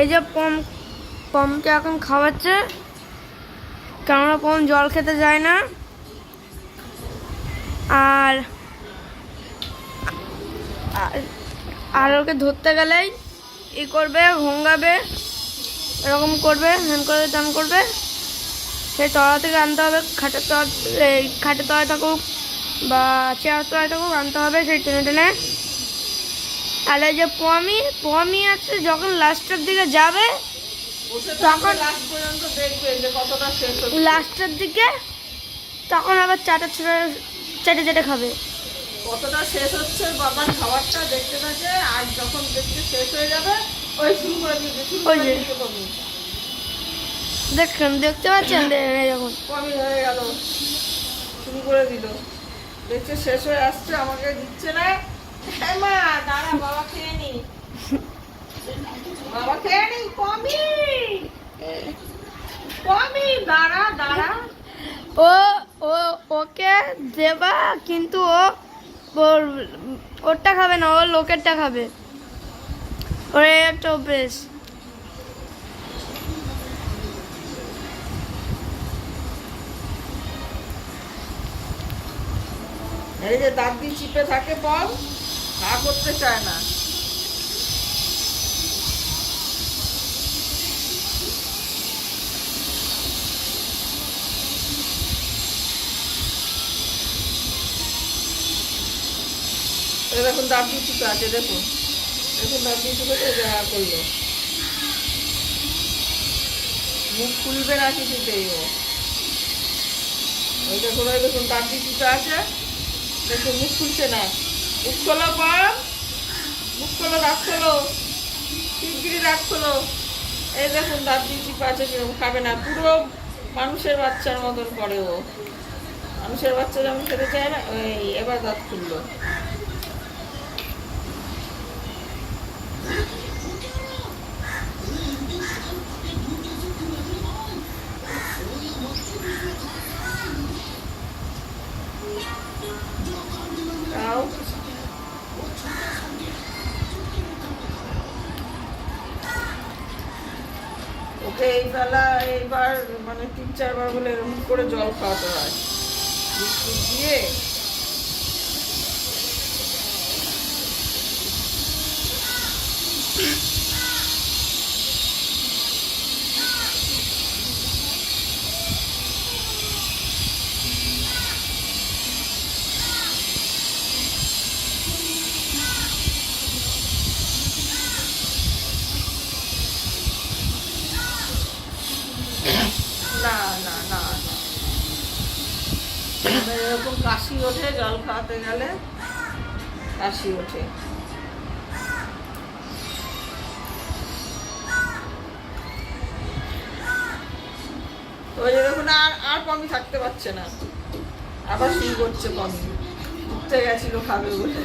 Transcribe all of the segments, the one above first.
এই যে পমকে এখন খাওয়াচ্ছে, কেননা পম জল খেতে যায় না। আর আর ওকে ধরতে গেলেই করবে, ঘোঙ্গাবে, এরকম করবে, হ্যান করবে, তেন করবে। সেই তলা থেকে আনতে হবে, খাটের তলায় থাকুক বা চেয়ার তলায় থাকুক, আনতে হবে সেই টেনে টেনে। আর এই যে পমি আছে, যখন লাস্টের দিকে যাবে তখন লাস্টের দিকে তখন আবার চেটে খাবে কতটা শেষ হচ্ছে বাবার খাবারটা দেখতে থাকে। আর যখন দেখতে শেষ হয়ে যাবে ওই শুরু করে দিয়েছে। দেখতে পাচ্ছেন যখন কমই হয়ে গেল, শুরু করে দিল। দেখছে শেষ হয়ে আসছে, আমাকে দিচ্ছে না। হ্যাঁ মা দাঁড়া, বাবা খেয়ে নি, বাবা খেয়ে নি। কমি দাঁড়া দাঁড়া। ওকে দেবা, কিন্তু ওরটা খাবে না, ও লোকেরটা খাবে। ওর একটা অভ্যেস। এই যে দাঁত দিয়ে চিপে থাকে পম, হা করতে চায় না। দেখুন দাঁত দিয়ে চিপে আছে, দেখুন দেখুন দাঁত দিয়ে চিপে হা করলো। মুখ খুলবে না কিছুতেই ও। ওই দেখুন ওই দেখুন দাঁত দিয়ে চিপে আছে, দেখুন মুখ খুলছে না। মুখ খোলো পম, মুখ খোলো, দাঁত খোলো, শিগগিরি দাঁত খোলো। এই দেখুন দাঁত দিয়ে চিপে আছে, কিরকম খাবে না। পুরো মানুষের বাচ্চার মতন করে ও। মানুষের বাচ্চা যেমন খেতে চায় না, ওই এবার দাঁত খুললো। ওকে এইবার মানে 3-4 বার বলে এরকম করে জল খাওয়াতে হয় বিস্কুট দিয়ে। না না না না, এরকম কাশি ওঠে জল খাওয়াতে গেলে, কাশি ওঠে। ওই যে দেখুন আর পমি থাকতে পারছে না, আবার শুরু করছে। পমি উঠতে গেছিল খাবে বলে,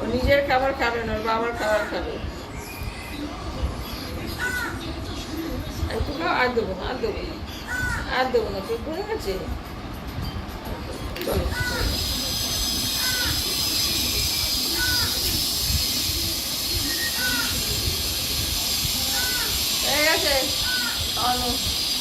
ও নিজের খাবার খাবে না, বাবার খাবার খাবে। একটু খাও, আর দেবো না, আর দেবো না, আর দেবো না, পেট ভরে গেছে। চলো হয়ে গেছে খাওয়ানো।